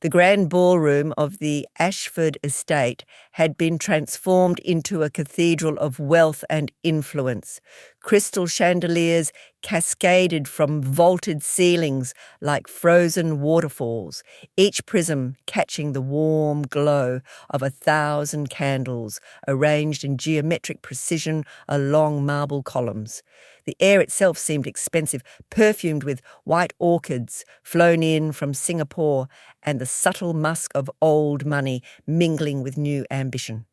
The grand ballroom of the Ashford estate had been transformed into a cathedral of wealth and influence. Crystal chandeliers cascaded from vaulted ceilings like frozen waterfalls, each prism catching the warm glow of 1,000 candles arranged in geometric precision along marble columns. The air itself seemed expensive, perfumed with white orchids flown in from Singapore and the subtle musk of old money mingling with new ambition.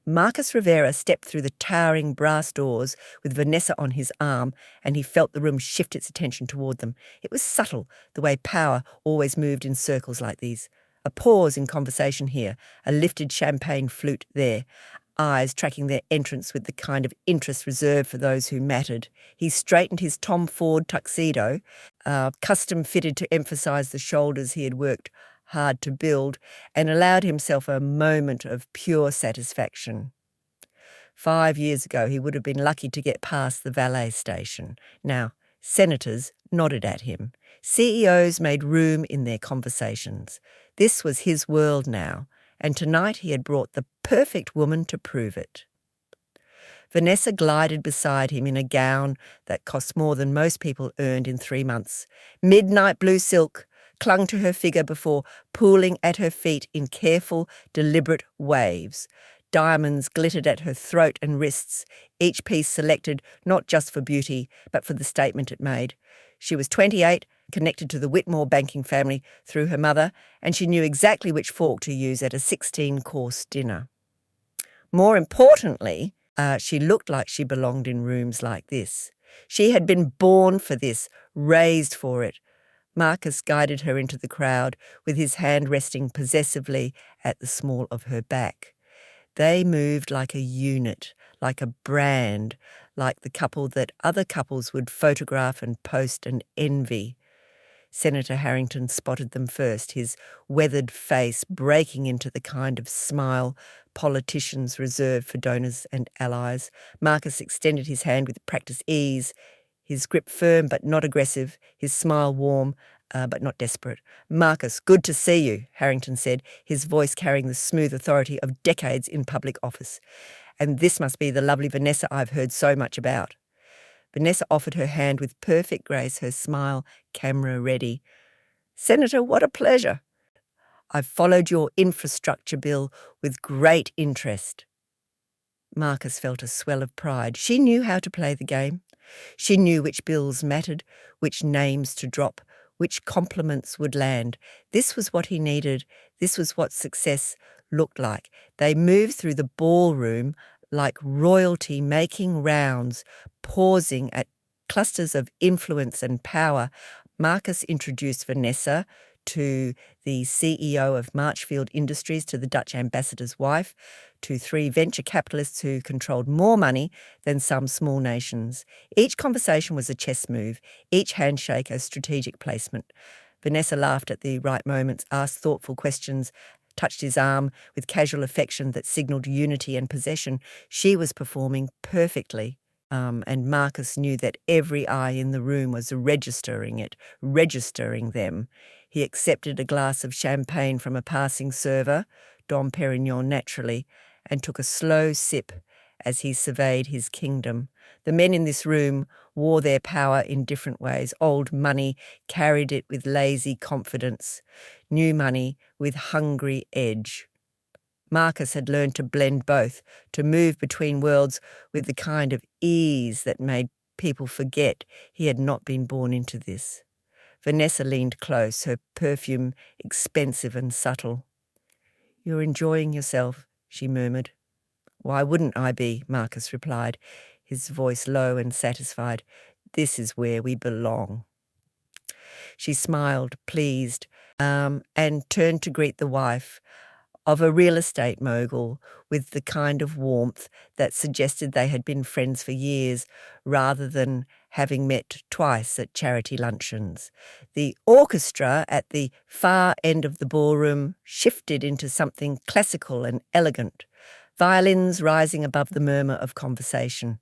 Marcus Rivera stepped through the towering brass doors with Vanessa on his arm, and he felt the room shift its attention toward them. It was subtle, the way power always moved in circles like these. A pause in conversation here, a lifted champagne flute there, eyes tracking their entrance with the kind of interest reserved for those who mattered. He straightened his Tom Ford tuxedo, custom fitted to emphasize the shoulders he had worked hard to build, and allowed himself a moment of pure satisfaction. 5 years ago, he would have been lucky to get past the valet station. Now, senators nodded at him. CEOs made room in their conversations. This was his world now, and tonight he had brought the perfect woman to prove it. Vanessa glided beside him in a gown that cost more than most people earned in 3 months. Midnight blue silk clung to her figure before pooling at her feet in careful, deliberate waves. Diamonds glittered at her throat and wrists, each piece selected not just for beauty, but for the statement it made. She was 28, connected to the Whitmore banking family through her mother, and she knew exactly which fork to use at a 16-course dinner. More importantly, she looked like she belonged in rooms like this. She had been born for this, raised for it. Marcus guided her into the crowd, with his hand resting possessively at the small of her back. They moved like a unit, like a brand, like the couple that other couples would photograph and post and envy. Senator Harrington spotted them first, his weathered face breaking into the kind of smile politicians reserve for donors and allies. Marcus extended his hand with practiced ease, his grip firm but not aggressive, his smile warm but not desperate. "Marcus, good to see you," Harrington said, his voice carrying the smooth authority of decades in public office. "And this must be the lovely Vanessa I've heard so much about." Vanessa offered her hand with perfect grace, her smile camera ready. "Senator, what a pleasure. I've followed your infrastructure bill with great interest." Marcus felt a swell of pride. She knew how to play the game. She knew which bills mattered, which names to drop, which compliments would land. This was what he needed. This was what success looked like. They moved through the ballroom like royalty, making rounds, pausing at clusters of influence and power. Marcus introduced Vanessa to the CEO of Marchfield Industries, to the Dutch ambassador's wife, to 3 venture capitalists who controlled more money than some small nations. Each conversation was a chess move, each handshake a strategic placement. Vanessa laughed at the right moments, asked thoughtful questions, touched his arm with casual affection that signalled unity and possession. She was performing perfectly. And Marcus knew that every eye in the room was registering it, registering them. He accepted a glass of champagne from a passing server, Dom Perignon naturally, and took a slow sip as he surveyed his kingdom. The men in this room wore their power in different ways. Old money carried it with lazy confidence, new money with hungry edge. Marcus had learned to blend both, to move between worlds with the kind of ease that made people forget he had not been born into this. Vanessa leaned close, her perfume expensive and subtle. "You're enjoying yourself," she murmured. "Why wouldn't I be?" Marcus replied, his voice low and satisfied. "This is where we belong." She smiled, pleased, and turned to greet the wife of a real estate mogul with the kind of warmth that suggested they had been friends for years rather than having met twice at charity luncheons. The orchestra at the far end of the ballroom shifted into something classical and elegant, violins rising above the murmur of conversation.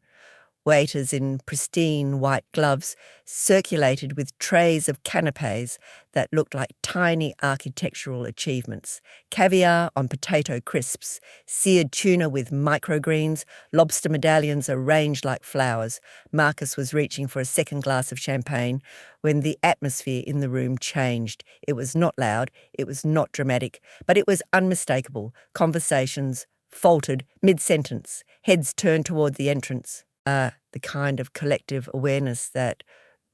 Waiters in pristine white gloves circulated with trays of canapes that looked like tiny architectural achievements. Caviar on potato crisps, seared tuna with microgreens, lobster medallions arranged like flowers. Marcus was reaching for a second glass of champagne when the atmosphere in the room changed. It was not loud, it was not dramatic, but it was unmistakable. Conversations faltered mid-sentence, heads turned toward the entrance. The kind of collective awareness that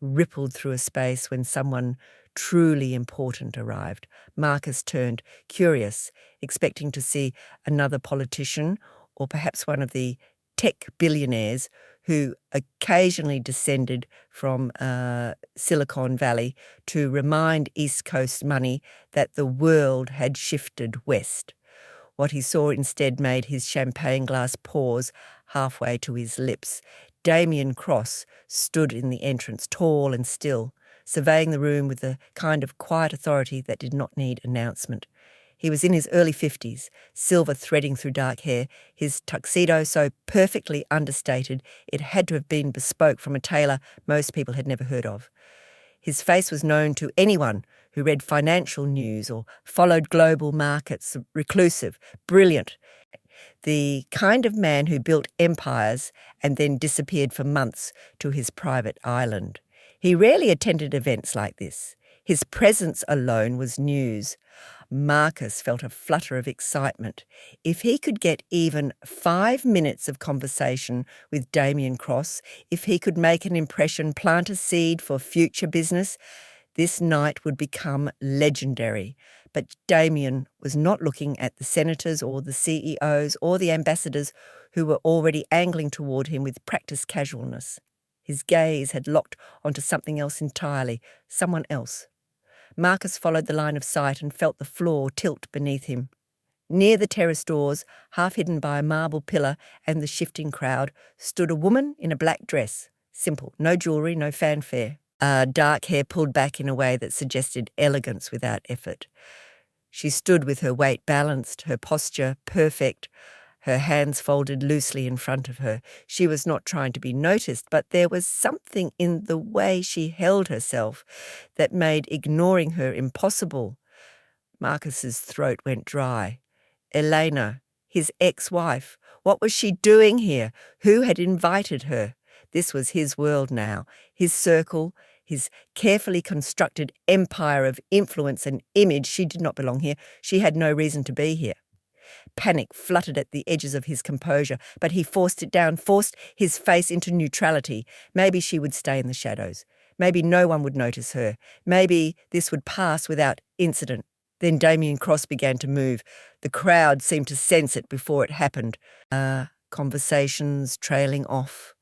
rippled through a space when someone truly important arrived. Marcus turned, curious, expecting to see another politician or perhaps one of the tech billionaires who occasionally descended from Silicon Valley to remind East Coast money that the world had shifted west. What he saw instead made his champagne glass pause halfway to his lips. Damian Cross stood in the entrance, tall and still, surveying the room with the kind of quiet authority that did not need announcement. He was in his early 50s, silver threading through dark hair, his tuxedo so perfectly understated it had to have been bespoke from a tailor most people had never heard of. His face was known to anyone who read financial news or followed global markets, reclusive, brilliant, the kind of man who built empires and then disappeared for months to his private island. He rarely attended events like this. His presence alone was news. Marcus felt a flutter of excitement. If he could get even 5 minutes of conversation with Damian Cross, if he could make an impression, plant a seed for future business, this night would become legendary. But Damian was not looking at the senators or the CEOs or the ambassadors who were already angling toward him with practiced casualness. His gaze had locked onto something else entirely, someone else. Marcus followed the line of sight and felt the floor tilt beneath him. Near the terrace doors, half hidden by a marble pillar and the shifting crowd, stood a woman in a black dress. Simple, no jewellery, no fanfare. Dark hair pulled back in a way that suggested elegance without effort. She stood with her weight balanced, her posture perfect, her hands folded loosely in front of her. She was not trying to be noticed, but there was something in the way she held herself that made ignoring her impossible. Marcus's throat went dry. Elena, his ex-wife, what was she doing here? Who had invited her? This was his world now, his circle, his carefully constructed empire of influence and image. She did not belong here. She had no reason to be here. Panic fluttered at the edges of his composure, but he forced it down, forced his face into neutrality. Maybe she would stay in the shadows. Maybe no one would notice her. Maybe this would pass without incident. Then Damian Cross began to move. The crowd seemed to sense it before it happened. Conversations trailing off,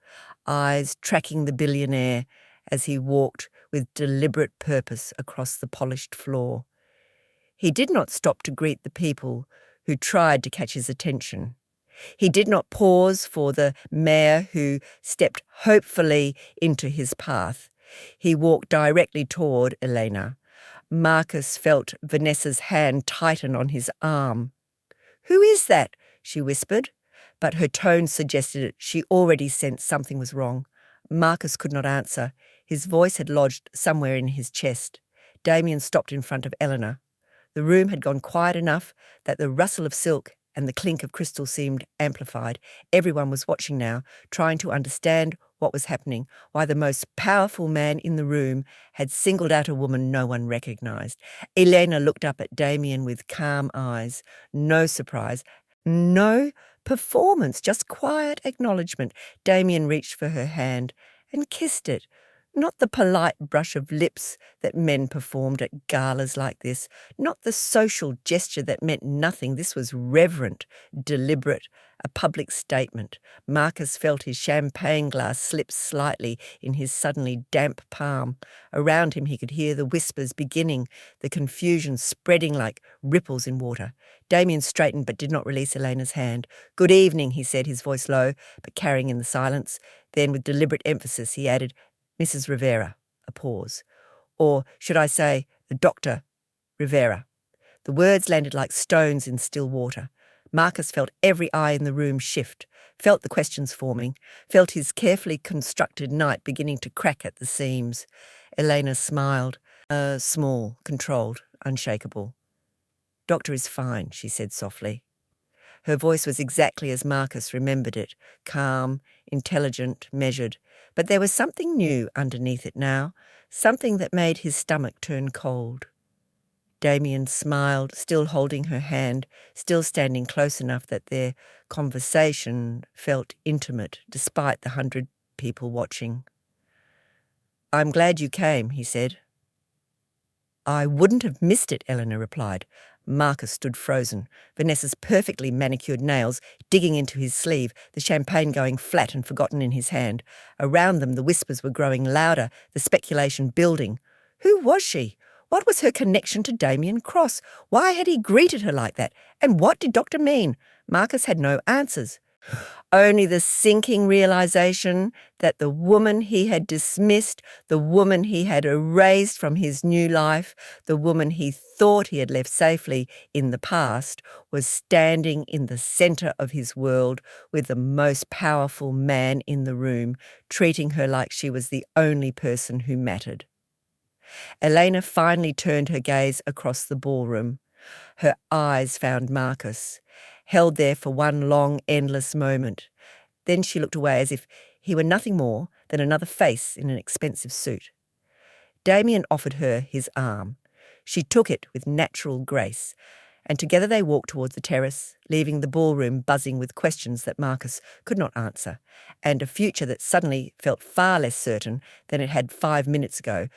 eyes tracking the billionaire as he walked with deliberate purpose across the polished floor. He did not stop to greet the people who tried to catch his attention. He did not pause for the mayor who stepped hopefully into his path. He walked directly toward Elena. Marcus felt Vanessa's hand tighten on his arm. "Who is that?" she whispered, but her tone suggested she already sensed something was wrong. Marcus could not answer. His voice had lodged somewhere in his chest. Damian stopped in front of Eleanor. The room had gone quiet enough that the rustle of silk and the clink of crystal seemed amplified. Everyone was watching now, trying to understand what was happening, why the most powerful man in the room had singled out a woman no one recognized. Elena looked up at Damian with calm eyes. No surprise, no performance, just quiet acknowledgement. Damian reached for her hand and kissed it. Not the polite brush of lips that men performed at galas like this, not the social gesture that meant nothing. This was reverent, deliberate, a public statement. Marcus felt his champagne glass slip slightly in his suddenly damp palm. Around him he could hear the whispers beginning, the confusion spreading like ripples in water. Damian straightened but did not release Elena's hand. "Good evening," he said, his voice low, but carrying in the silence. Then, with deliberate emphasis, he added, "Mrs. Rivera," a pause. Or should I say, Dr. Rivera. The words landed like stones in still water. Marcus felt every eye in the room shift. felt the questions forming, felt his carefully constructed night beginning to crack at the seams. Elena smiled, small, controlled, unshakable. "Doctor is fine," she said softly. Her voice was exactly as Marcus remembered it, calm, intelligent, measured, but there was something new underneath it now, something that made his stomach turn cold. Damian smiled, still holding her hand, still standing close enough that their conversation felt intimate, despite the 100 people watching. "I'm glad you came," he said. "I wouldn't have missed it," Eleanor replied. Marcus stood frozen, Vanessa's perfectly manicured nails digging into his sleeve, the champagne going flat and forgotten in his hand. Around them the whispers were growing louder, the speculation building. Who was she? What was her connection to Damian Cross? Why had he greeted her like that? And what did Doctor mean? Marcus had no answers. Only the sinking realization that the woman he had dismissed, the woman he had erased from his new life, the woman he thought he had left safely in the past, was standing in the center of his world with the most powerful man in the room, treating her like she was the only person who mattered. Elena finally turned her gaze across the ballroom. Her eyes found Marcus, held there for one long, endless moment. Then she looked away as if he were nothing more than another face in an expensive suit. Damian offered her his arm. She took it with natural grace, and together they walked towards the terrace, leaving the ballroom buzzing with questions that Marcus could not answer, and a future that suddenly felt far less certain than it had 5 minutes ago,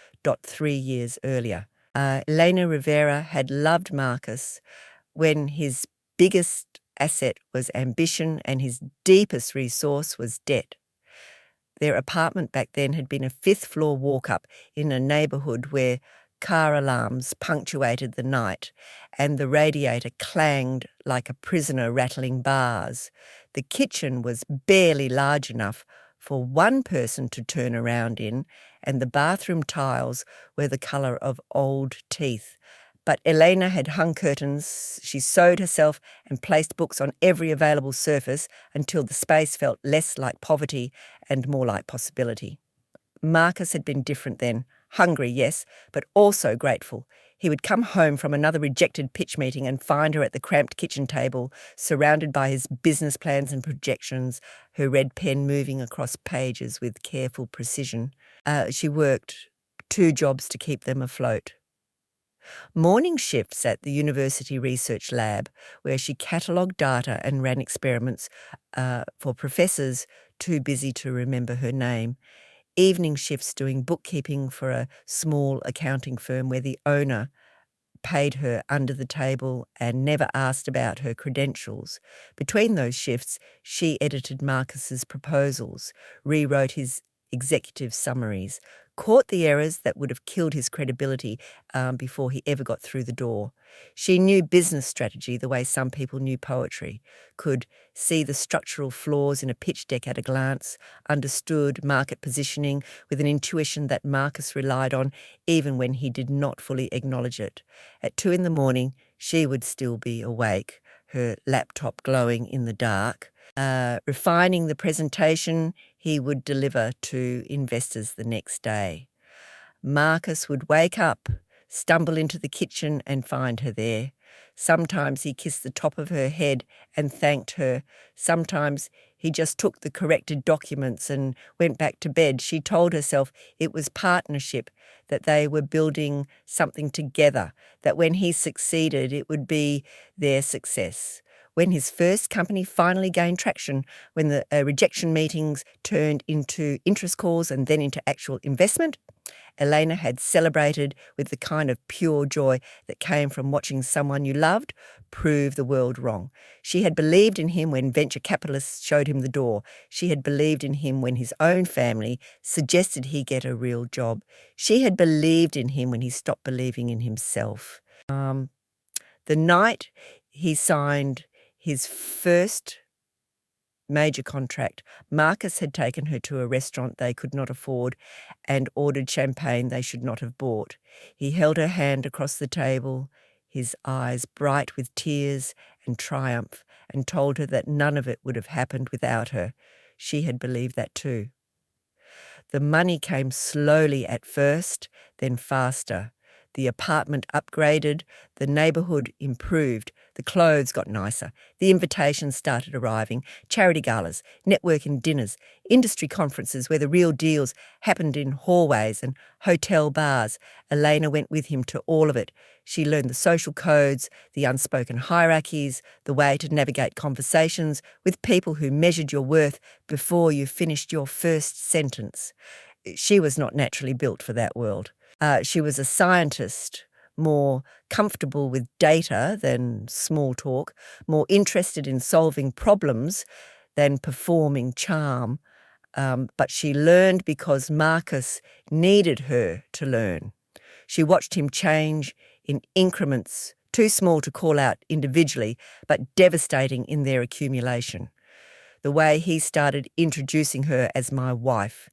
3 years earlier. Elena Rivera had loved Marcus when his biggest asset was ambition and his deepest resource was debt. Their apartment back then had been a 5th-floor walk-up in a neighbourhood where car alarms punctuated the night and the radiator clanged like a prisoner rattling bars. The kitchen was barely large enough for one person to turn around in, and the bathroom tiles were the colour of old teeth. But Elena had hung curtains, she sewed herself and placed books on every available surface until the space felt less like poverty and more like possibility. Marcus had been different then. Hungry, yes, but also grateful. He would come home from another rejected pitch meeting and find her at the cramped kitchen table, surrounded by his business plans and projections, her red pen moving across pages with careful precision. She worked 2 jobs to keep them afloat. Morning shifts at the university research lab, where she catalogued data and ran experiments for professors too busy to remember her name. Evening shifts doing bookkeeping for a small accounting firm where the owner paid her under the table and never asked about her credentials. Between those shifts, she edited Marcus's proposals, rewrote his executive summaries, caught the errors that would have killed his credibility before he ever got through the door. She knew business strategy the way some people knew poetry, could see the structural flaws in a pitch deck at a glance, understood market positioning with an intuition that Marcus relied on even when he did not fully acknowledge it. At 2 a.m, she would still be awake, her laptop glowing in the dark, refining the presentation he would deliver to investors the next day. Marcus would wake up, stumble into the kitchen and find her there. Sometimes he kissed the top of her head and thanked her. Sometimes he just took the corrected documents and went back to bed. She told herself it was partnership, that they were building something together, that when he succeeded, it would be their success. When his first company finally gained traction, when the rejection meetings turned into interest calls and then into actual investment, Elena had celebrated with the kind of pure joy that came from watching someone you loved prove the world wrong. She had believed in him when venture capitalists showed him the door. She had believed in him when his own family suggested he get a real job. She had believed in him when he stopped believing in himself. The night he signed his first major contract, Marcus had taken her to a restaurant they could not afford and ordered champagne they should not have bought. He held her hand across the table. his eyes bright with tears and triumph, and told her that none of it would have happened without her. She had believed that too. The money came slowly at first, then faster. The apartment upgraded, the neighbourhood improved, the clothes got nicer, the invitations started arriving, charity galas, networking dinners, industry conferences where the real deals happened in hallways and hotel bars. Elena went with him to all of it. She learned the social codes, the unspoken hierarchies, the way to navigate conversations with people who measured your worth before you finished your first sentence. She was not naturally built for that world. She was a scientist, more comfortable with data than small talk, more interested in solving problems than performing charm. But she learned because Marcus needed her to learn. She watched him change in increments, too small to call out individually, but devastating in their accumulation. The way he started introducing her as my wife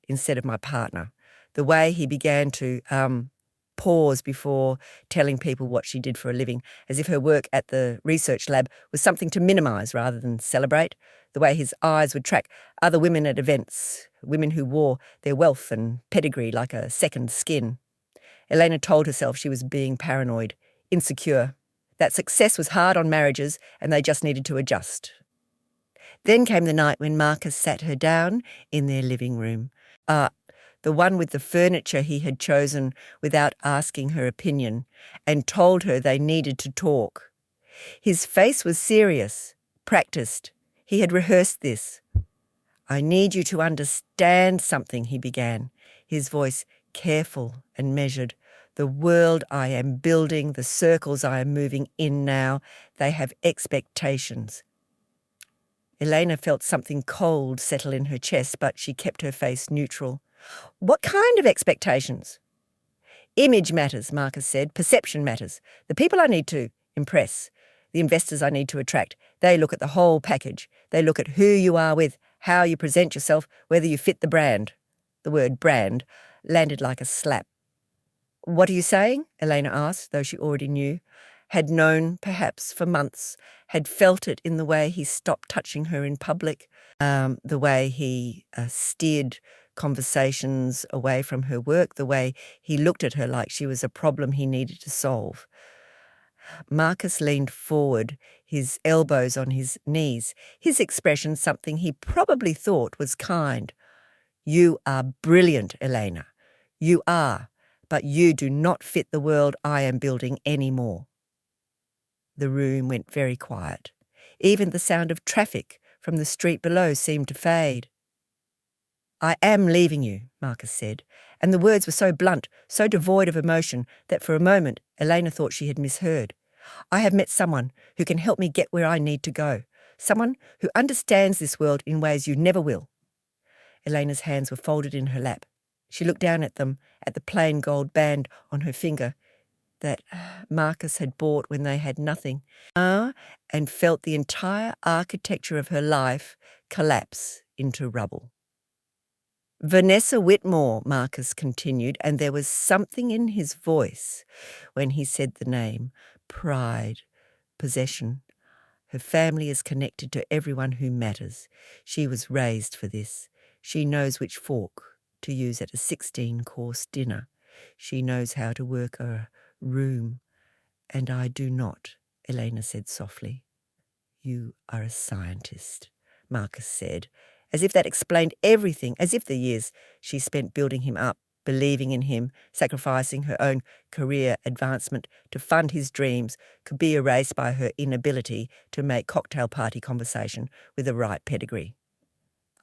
instead of my partner. The way he began to pause before telling people what she did for a living, as if her work at the research lab was something to minimise rather than celebrate. The way his eyes would track other women at events, women who wore their wealth and pedigree like a second skin. Elena told herself she was being paranoid, insecure, that success was hard on marriages and they just needed to adjust. Then came the night when Marcus sat her down in their living room. The one with the furniture he had chosen without asking her opinion, and told her they needed to talk. His face was serious, practiced. He had rehearsed this. "I need you to understand something," he began, his voice careful and measured. "The world I am building, the circles I am moving in now, they have expectations." Elena felt something cold settle in her chest, but she kept her face neutral. "What kind of expectations?" "Image matters," Marcus said. "Perception matters. The people I need to impress, the investors I need to attract, they look at the whole package. They look at who you are with, how you present yourself, whether you fit the brand." The word brand landed like a slap. "What are you saying?" Elena asked, though she already knew, had known perhaps for months, had felt it in the way he stopped touching her in public, the way he steered conversations away from her work, the way he looked at her like she was a problem he needed to solve. Marcus leaned forward, his elbows on his knees, his expression something he probably thought was kind. "You are brilliant, Elena. You are, but you do not fit the world I am building anymore." The room went very quiet. Even the sound of traffic from the street below seemed to fade. "I am leaving you," Marcus said, and the words were so blunt, so devoid of emotion, that for a moment Elena thought she had misheard. "I have met someone who can help me get where I need to go, someone who understands this world in ways you never will." Elena's hands were folded in her lap. She looked down at them, at the plain gold band on her finger that Marcus had bought when they had nothing, and felt the entire architecture of her life collapse into rubble. "Vanessa Whitmore," Marcus continued, and there was something in his voice when he said the name. Pride, possession. Her family is connected to everyone who matters. She was raised for this. She knows which fork to use at a 16-course dinner. She knows how to work a room. And I do not, Elena said softly. "You are a scientist," Marcus said, as if that explained everything, as if the years she spent building him up, believing in him, sacrificing her own career advancement to fund his dreams, could be erased by her inability to make cocktail party conversation with the right pedigree.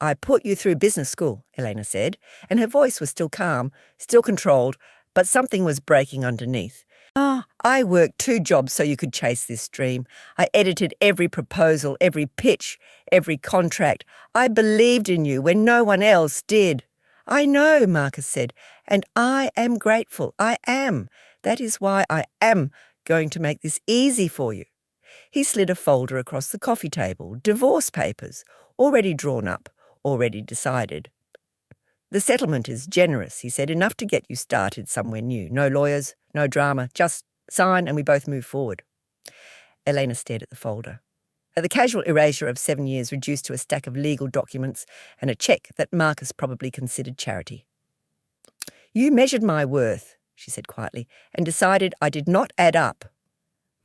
"I put you through business school," Elena said, and her voice was still calm, still controlled, but something was breaking underneath. "I worked 2 jobs so you could chase this dream. I edited every proposal, every pitch, every contract. I believed in you when no one else did." "I know," Marcus said, "and I am grateful. I am. That is why I am going to make this easy for you." He slid a folder across the coffee table. Divorce papers, already drawn up, already decided. "The settlement is generous," he said, "enough to get you started somewhere new. No lawyers, no drama, just sign, and we both move forward. Elena stared at the folder. At the casual erasure of 7 years reduced to a stack of legal documents and a cheque that Marcus probably considered charity. You measured my worth, she said quietly, and decided I did not add up.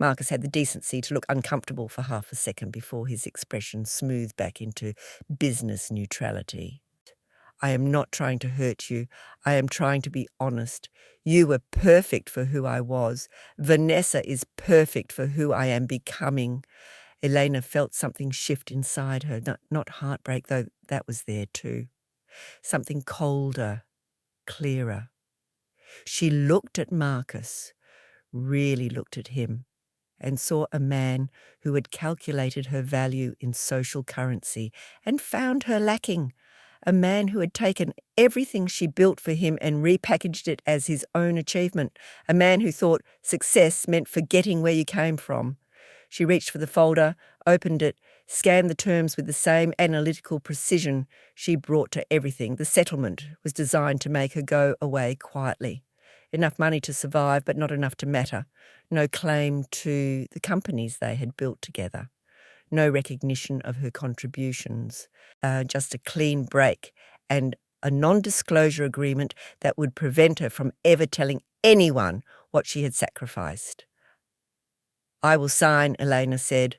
Marcus had the decency to look uncomfortable for half a second before his expression smoothed back into business neutrality. I am not trying to hurt you. I am trying to be honest. You were perfect for who I was. Vanessa is perfect for who I am becoming. Elena felt something shift inside her, not heartbreak, though that was there too. Something colder, clearer. She looked at Marcus, really looked at him, and saw a man who had calculated her value in social currency and found her lacking. A man who had taken everything she built for him and repackaged it as his own achievement. A man who thought success meant forgetting where you came from. She reached for the folder, opened it, scanned the terms with the same analytical precision she brought to everything. The settlement was designed to make her go away quietly. Enough money to survive, but not enough to matter. No claim to the companies they had built together. No recognition of her contributions. Just a clean break and a non-disclosure agreement that would prevent her from ever telling anyone what she had sacrificed. I will sign, Elena said.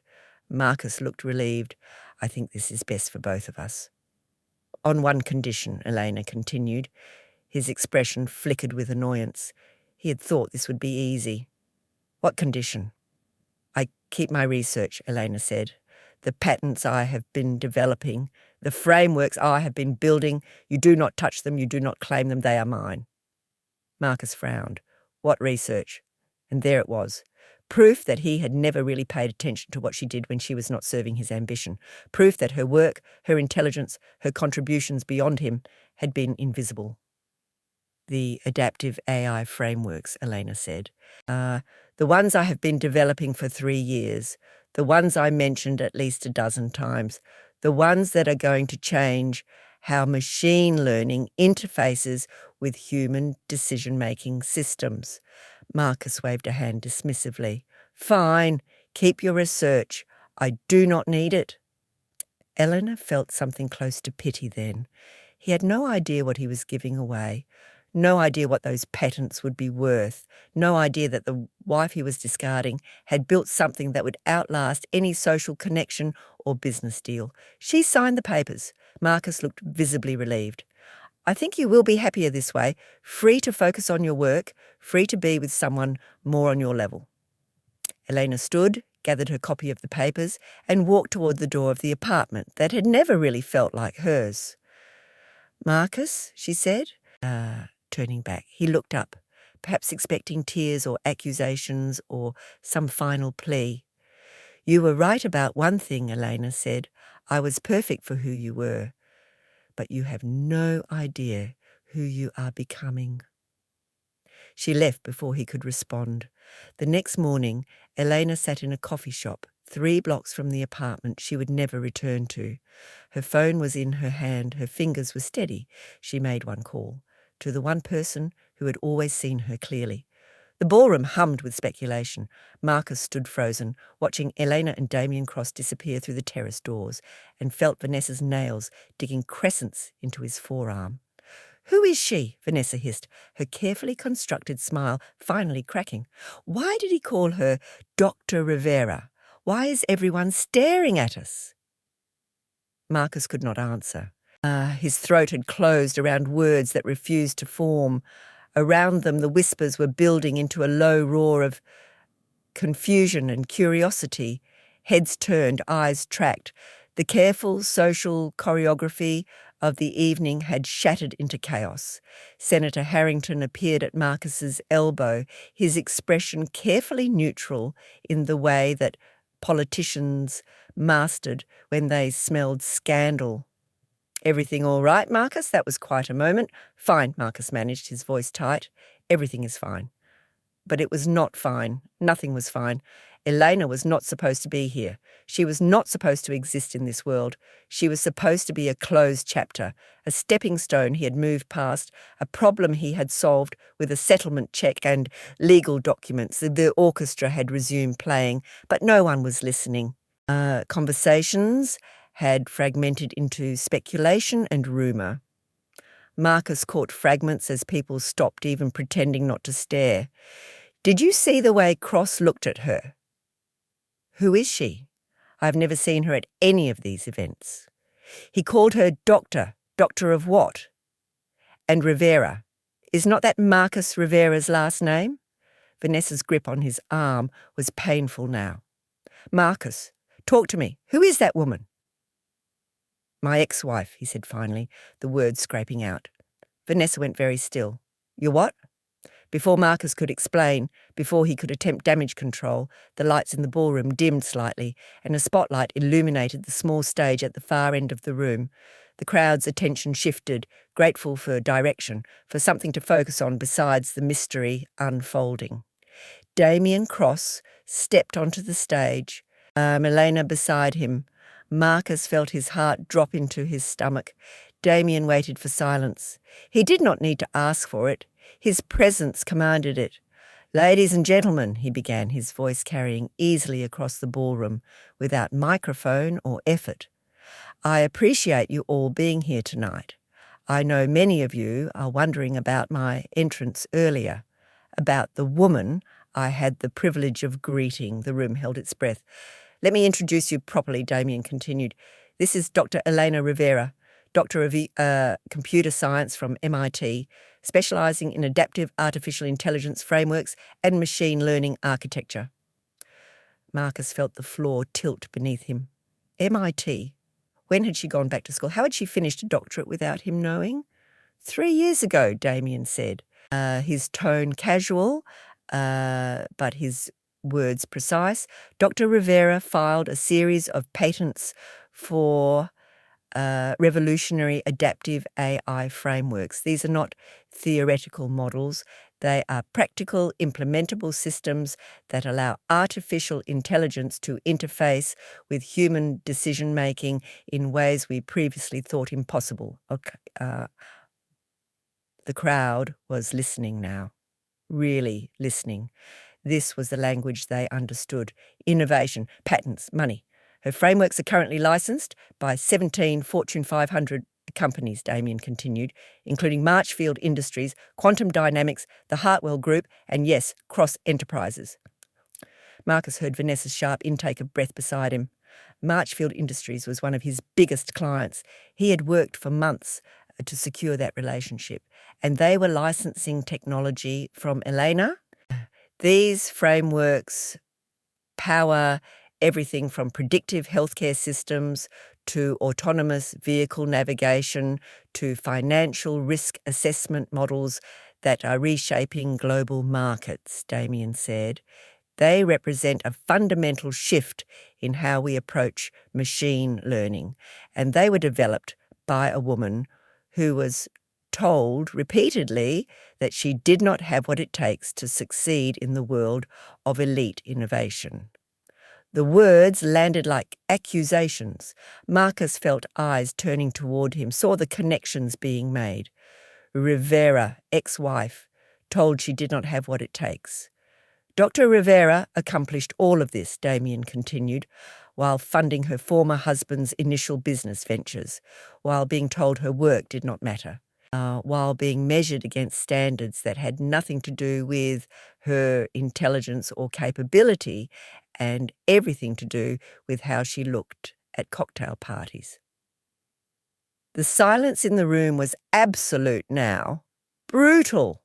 Marcus looked relieved. I think this is best for both of us. On one condition, Elena continued. His expression flickered with annoyance. He had thought this would be easy. What condition? I keep my research, Elena said. The patents I have been developing, the frameworks I have been building, you do not touch them, you do not claim them, they are mine. Marcus frowned. What research? And there it was. Proof that he had never really paid attention to what she did when she was not serving his ambition. Proof that her work, her intelligence, her contributions beyond him had been invisible. The adaptive AI frameworks, Elena said. The ones I have been developing for 3 years. The ones I mentioned at least a dozen times. The ones that are going to change how machine learning interfaces with human decision-making systems. Marcus waved a hand dismissively. Fine, keep your research. I do not need it. Eleanor felt something close to pity then. He had no idea what he was giving away. No idea what those patents would be worth. No idea that the wife he was discarding had built something that would outlast any social connection or business deal. She signed the papers. Marcus looked visibly relieved. I think you will be happier this way, free to focus on your work, free to be with someone more on your level. Elena stood, gathered her copy of the papers, and walked toward the door of the apartment that had never really felt like hers. Marcus, she said. Turning back, he looked up, perhaps expecting tears or accusations or some final plea. You were right about one thing, Elena said. I was perfect for who you were. But you have no idea who you are becoming. She left before he could respond. The next morning, Elena sat in a coffee shop 3 blocks from the apartment she would never return to. Her phone was in her hand, her fingers were steady. She made one call, to the one person who had always seen her clearly. The ballroom hummed with speculation. Marcus stood frozen, watching Elena and Damian cross disappear through the terrace doors, and felt Vanessa's nails digging crescents into his forearm. Who is she? Vanessa hissed, her carefully constructed smile finally cracking. Why did he call her Dr. Rivera? Why is everyone staring at us? Marcus could not answer. His throat had closed around words that refused to form. Around them the whispers were building into a low roar of confusion and curiosity. Heads turned, eyes tracked. The careful social choreography of the evening had shattered into chaos. Senator Harrington appeared at Marcus's elbow, his expression carefully neutral in the way that politicians mastered when they smelled scandal. Everything all right, Marcus? That was quite a moment. Fine, Marcus managed, his voice tight. Everything is fine. But it was not fine. Nothing was fine. Elena was not supposed to be here. She was not supposed to exist in this world. She was supposed to be a closed chapter, a stepping stone he had moved past, a problem he had solved with a settlement check and legal documents. The orchestra had resumed playing, but no one was listening. Conversations had fragmented into speculation and rumour. Marcus caught fragments as people stopped even pretending not to stare. "Did you see the way Cross looked at her?" "Who is she? I've never seen her at any of these events." "He called her doctor. Doctor of what?" "And Rivera. Is not that Marcus Rivera's last name?" Vanessa's grip on his arm was painful now. "Marcus, talk to me. Who is that woman?" "My ex-wife," he said finally, the words scraping out. Vanessa went very still. "Your what?" Before Marcus could explain, before he could attempt damage control, the lights in the ballroom dimmed slightly, and a spotlight illuminated the small stage at the far end of the room. The crowd's attention shifted, grateful for direction, for something to focus on besides the mystery unfolding. Damian Cross stepped onto the stage, Elena beside him. Marcus felt his heart drop into his stomach. Damian waited for silence. He did not need to ask for it. His presence commanded it. "Ladies and gentlemen," he began, his voice carrying easily across the ballroom, without microphone or effort. "I appreciate you all being here tonight. I know many of you are wondering about my entrance earlier, about the woman I had the privilege of greeting." The room held its breath. "Let me introduce you properly," Damian continued. "This is Dr. Elena Rivera, Doctor of Computer Science from MIT, specialising in adaptive artificial intelligence frameworks and machine learning architecture." Marcus felt the floor tilt beneath him. MIT? When had she gone back to school? How had she finished a doctorate without him knowing? 3 years ago, Damian said, his tone casual, but his words precise. Dr. Rivera filed a series of patents for revolutionary adaptive AI frameworks. These are not theoretical models. They are practical, implementable systems that allow artificial intelligence to interface with human decision-making in ways we previously thought impossible. The crowd was listening now, really listening. This was the language they understood. Innovation, patents, money. Her frameworks are currently licensed by 17 Fortune 500 companies, Damian continued, including Marchfield Industries, Quantum Dynamics, the Hartwell Group, and yes, Cross Enterprises. Marcus heard Vanessa's sharp intake of breath beside him. Marchfield Industries was one of his biggest clients. He had worked for months to secure that relationship, and they were licensing technology from Elena. These frameworks power everything from predictive healthcare systems to autonomous vehicle navigation to financial risk assessment models that are reshaping global markets, Damian said. They represent a fundamental shift in how we approach machine learning, and they were developed by a woman who was told repeatedly that she did not have what it takes to succeed in the world of elite innovation. The words landed like accusations. Marcus felt eyes turning toward him, saw the connections being made. Rivera, ex-wife, told she did not have what it takes. Dr. Rivera accomplished all of this, Damian continued, while funding her former husband's initial business ventures, while being told her work did not matter, while being measured against standards that had nothing to do with her intelligence or capability and everything to do with how she looked at cocktail parties. The silence in the room was absolute now, brutal.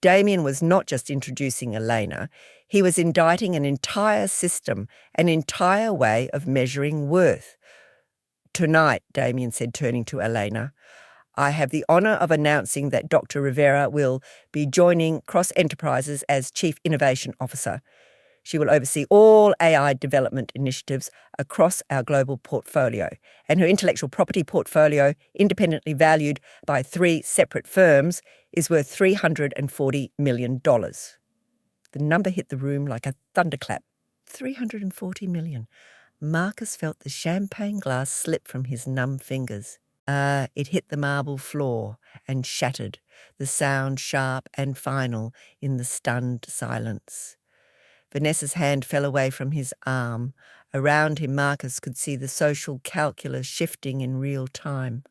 Damian was not just introducing Elena, he was indicting an entire system, an entire way of measuring worth. "Tonight," Damian said, turning to Elena, "I have the honour of announcing that Dr. Rivera will be joining Cross Enterprises as Chief Innovation Officer. She will oversee all AI development initiatives across our global portfolio, and her intellectual property portfolio, independently valued by 3 separate firms, is worth $340 million. The number hit the room like a thunderclap. 340 million. Marcus felt the champagne glass slip from his numb fingers. It hit the marble floor and shattered, the sound sharp and final in the stunned silence. Vanessa's hand fell away from his arm. Around him, Marcus could see the social calculus shifting in real time.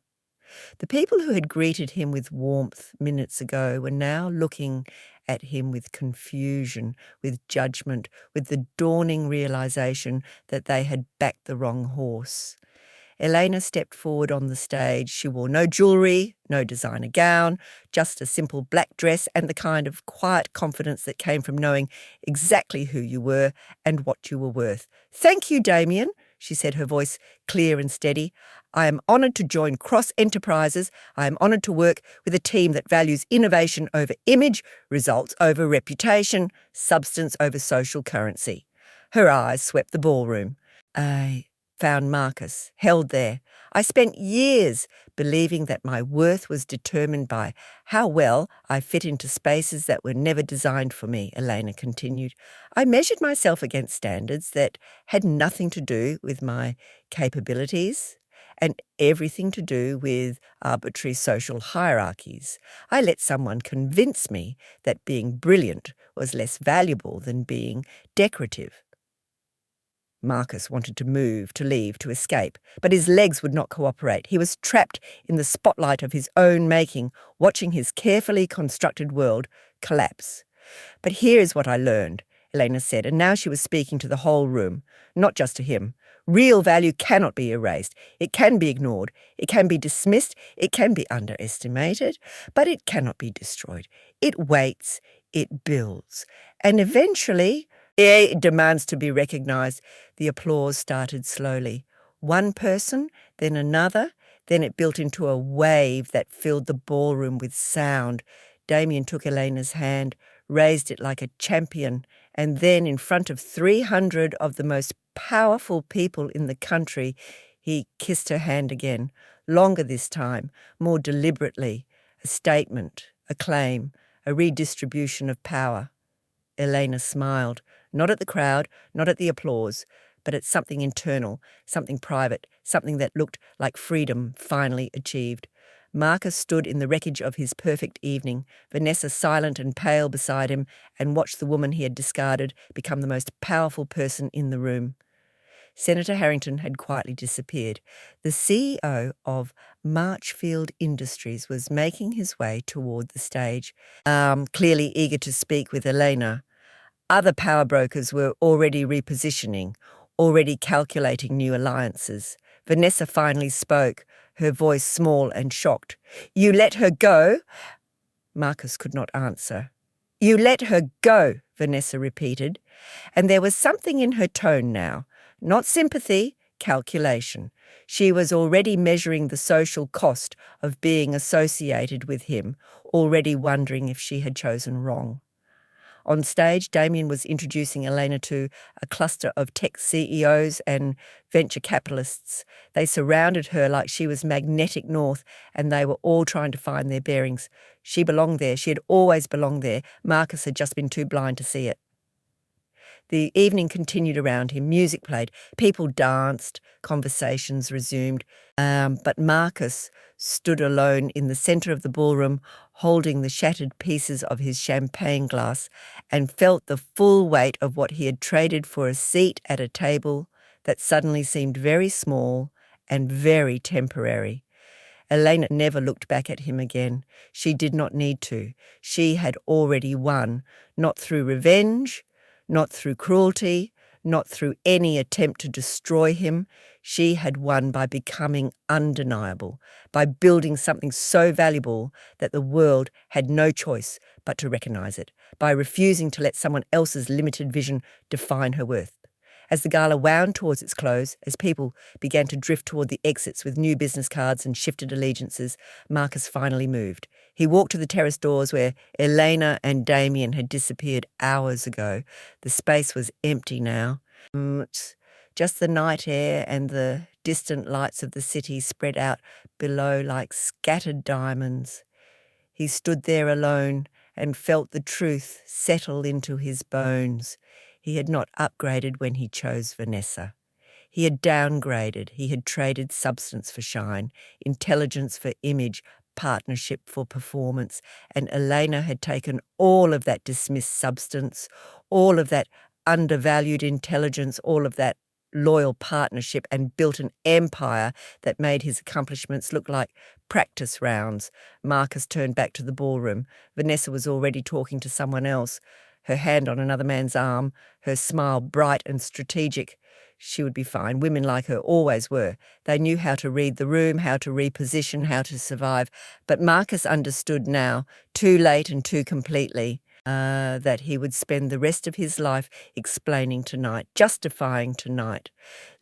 The people who had greeted him with warmth minutes ago were now looking at him with confusion, with judgment, with the dawning realization that they had backed the wrong horse. Elena stepped forward on the stage. She wore no jewellery, no designer gown, just a simple black dress and the kind of quiet confidence that came from knowing exactly who you were and what you were worth. "Thank you, Damian," she said, her voice clear and steady. "I am honoured to join Cross Enterprises. I am honoured to work with a team that values innovation over image, results over reputation, substance over social currency." Her eyes swept the ballroom. "I found Marcus, held there. I spent years believing that my worth was determined by how well I fit into spaces that were never designed for me," Elena continued. "I measured myself against standards that had nothing to do with my capabilities and everything to do with arbitrary social hierarchies. I let someone convince me that being brilliant was less valuable than being decorative." Marcus wanted to move, to leave, to escape, but his legs would not cooperate. He was trapped in the spotlight of his own making, watching his carefully constructed world collapse. "But here is what I learned," Elena said, and now she was speaking to the whole room, not just to him. "Real value cannot be erased. It can be ignored. It can be dismissed. It can be underestimated, but it cannot be destroyed. It waits. It builds. And eventually, it demands to be recognized." The applause started slowly. One person, then another, then it built into a wave that filled the ballroom with sound. Damian took Elena's hand, raised it like a champion, and then in front of 300 of the most powerful people in the country, he kissed her hand again, longer this time, more deliberately, a statement, a claim, a redistribution of power. Elena smiled, not at the crowd, not at the applause, but at something internal, something private, something that looked like freedom finally achieved. Marcus stood in the wreckage of his perfect evening, Vanessa silent and pale beside him, and watched the woman he had discarded become the most powerful person in the room. Senator Harrington had quietly disappeared. The CEO of Marchfield Industries was making his way toward the stage, clearly eager to speak with Elena. Other power brokers were already repositioning, already calculating new alliances. Vanessa finally spoke, her voice small and shocked. "You let her go?" Marcus could not answer. "You let her go," Vanessa repeated, and there was something in her tone now. Not sympathy, calculation. She was already measuring the social cost of being associated with him, already wondering if she had chosen wrong. On stage, Damian was introducing Elena to a cluster of tech CEOs and venture capitalists. They surrounded her like she was magnetic north, and they were all trying to find their bearings. She belonged there. She had always belonged there. Marcus had just been too blind to see it. The evening continued around him. Music played. People danced. Conversations resumed. But Marcus stood alone in the centre of the ballroom, holding the shattered pieces of his champagne glass, and felt the full weight of what he had traded for a seat at a table that suddenly seemed very small and very temporary. Elena never looked back at him again. She did not need to. She had already won, not through revenge, not through cruelty, not through any attempt to destroy him. She had won by becoming undeniable, by building something so valuable that the world had no choice but to recognize it, by refusing to let someone else's limited vision define her worth. As the gala wound towards its close, as people began to drift toward the exits with new business cards and shifted allegiances, Marcus finally moved. He walked to the terrace doors where Elena and Damian had disappeared hours ago. The space was empty now. Just the night air and the distant lights of the city spread out below like scattered diamonds. He stood there alone and felt the truth settle into his bones. He had not upgraded when he chose Vanessa. He had downgraded. He had traded substance for shine, intelligence for image, partnership for performance, and Elena had taken all of that dismissed substance, all of that undervalued intelligence, all of that loyal partnership, and built an empire that made his accomplishments look like practice rounds. Marcus turned back to the ballroom. Vanessa was already talking to someone else, her hand on another man's arm, her smile bright and strategic. She would be fine. Women like her always were. They knew how to read the room, how to reposition, how to survive. But Marcus understood now, too late and too completely, that he would spend the rest of his life explaining tonight, justifying tonight,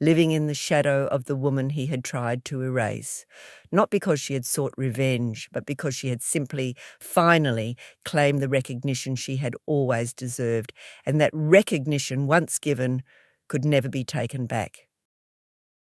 living in the shadow of the woman he had tried to erase. Not because she had sought revenge, but because she had simply, finally, claimed the recognition she had always deserved, and that recognition, once given, could never be taken back.